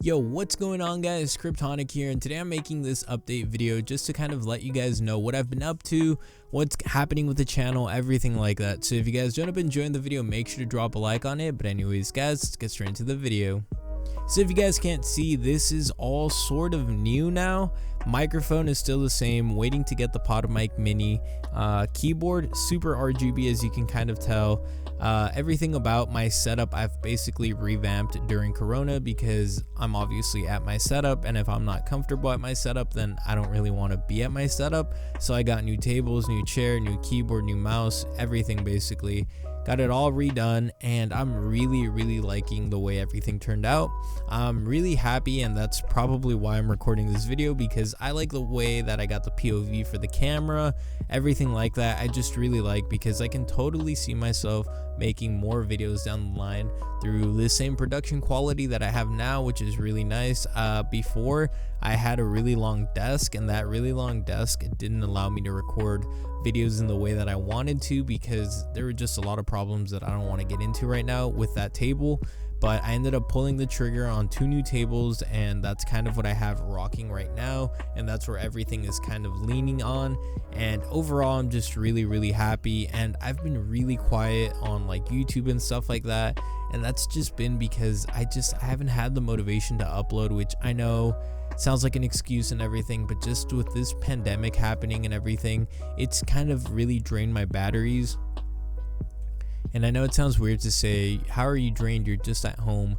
Yo, what's going on guys? Kryptonic here, and today I'm making this update video just to kind of let you guys know what I've been up to, what's happening with the channel, everything like that. So if you guys don't have been enjoying the video, make sure to drop a like on it. But anyways guys, let's get straight into the video. So if you guys can't see, this is all sort of new now. Microphone is still the same, waiting to get the PodMic Mini. Keyboard super RGB, as you can kind of tell. Everything about my setup I've basically revamped during Corona, because I'm obviously at my setup, and if I'm not comfortable at my setup, then I don't really want to be at my setup. So I got new tables, new chair, new keyboard, new mouse, everything basically. Got it all redone, and I'm really liking the way everything turned out. I'm really happy, and that's probably why I'm recording this video, because I like the way that I got the POV for the camera, everything like that. I just really like, because I can totally see myself making more videos down the line through the same production quality that I have now, which is really nice. Before, I had a really long desk, and that really long desk didn't allow me to record videos in the way that I wanted to, because there were just a lot of problems that I don't want to get into right now with that table. But I ended up pulling the trigger on 2 new tables, and that's kind of what I have rocking right now, and that's where everything is kind of leaning on. And overall, I'm just really happy, and I've been really quiet on like YouTube and stuff like that, and that's just been because I haven't had the motivation to upload, which I know sounds like an excuse and everything, but just with this pandemic happening and everything, it's kind of really drained my batteries. And I know it sounds weird to say, how are you drained? You're just at home.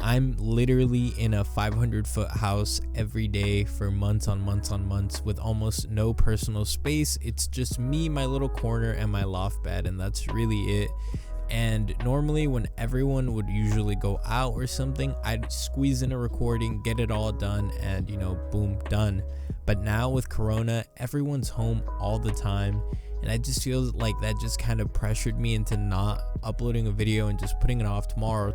I'm literally in a 500-foot house every day for months on months with almost no personal space. It's just me, my little corner, and my loft bed, and that's really it. And normally when everyone would usually go out or something, I'd squeeze in a recording, get it all done, and boom, done. But now with Corona, everyone's home all the time, and I just feel like that just kind of pressured me into not uploading a video and just putting it off tomorrow.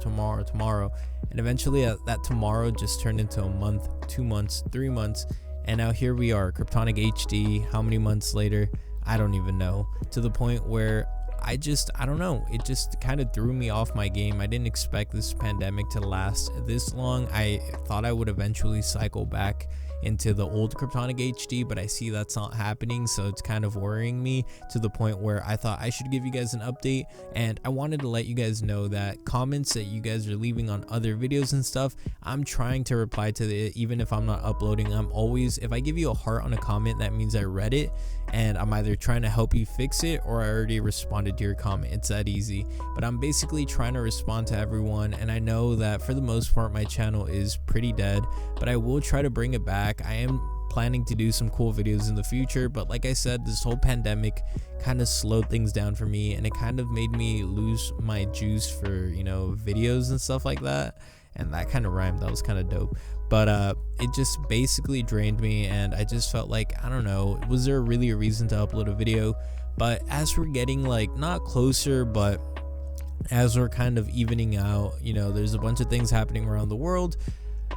And eventually that tomorrow just turned into a month, 2 months, 3 months, and now here we are, KryptonicHD. How many months later? I don't even know. To the point where I don't know, it just kind of threw me off my game. I didn't expect this pandemic to last this long. I thought I would eventually cycle back into the old KryptonicHD, but I see that's not happening, so it's kind of worrying me, to the point where I thought I should give you guys an update. And I wanted to let you guys know that comments that you guys are leaving on other videos and stuff, I'm trying to reply to it, even if I'm not uploading. I'm always, if I give you a heart on a comment, that means I read it, and I'm either trying to help you fix it, or I already responded to your comment. It's that easy. But I'm basically trying to respond to everyone, and I know that for the most part my channel is pretty dead, but I will try to bring it back. I am planning to do some cool videos in the future, but like I said, this whole pandemic kind of slowed things down for me, and it kind of made me lose my juice for videos and stuff like that. And that kind of rhymed, that was kind of dope. But it just basically drained me, and I just felt like, I don't know, was there really a reason to upload a video? But as we're getting like not closer, but as we're kind of evening out, there's a bunch of things happening around the world.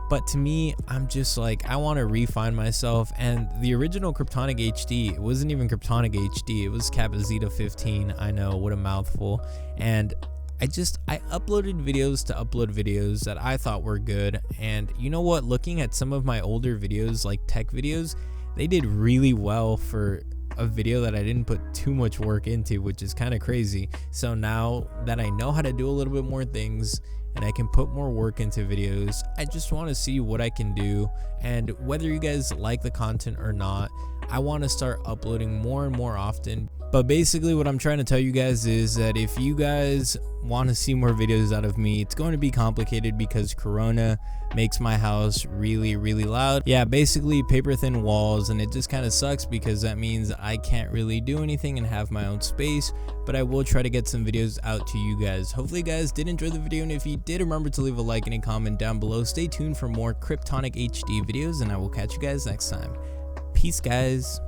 But to me, I'm just like, I want to refine myself. And the original KryptonicHD, it wasn't even KryptonicHD, it was Capazita 15. I know, what a mouthful. And I uploaded videos to upload videos that I thought were good. And you know what, looking at some of my older videos, like tech videos, they did really well for a video that I didn't put too much work into, which is kind of crazy. So now that I know how to do a little bit more things, and I can put more work into videos, I just want to see what I can do. And whether you guys like the content or not, I want to start uploading more and more often. But basically what I'm trying to tell you guys is that if you guys want to see more videos out of me, it's going to be complicated, because Corona makes my house really loud. Yeah, basically paper thin walls, and it just kind of sucks, because that means I can't really do anything and have my own space. But I will try to get some videos out to you guys. Hopefully you guys did enjoy the video, and if you did, remember to leave a like and a comment down below. Stay tuned for more KryptonicHD videos, and I will catch you guys next time. Peace guys.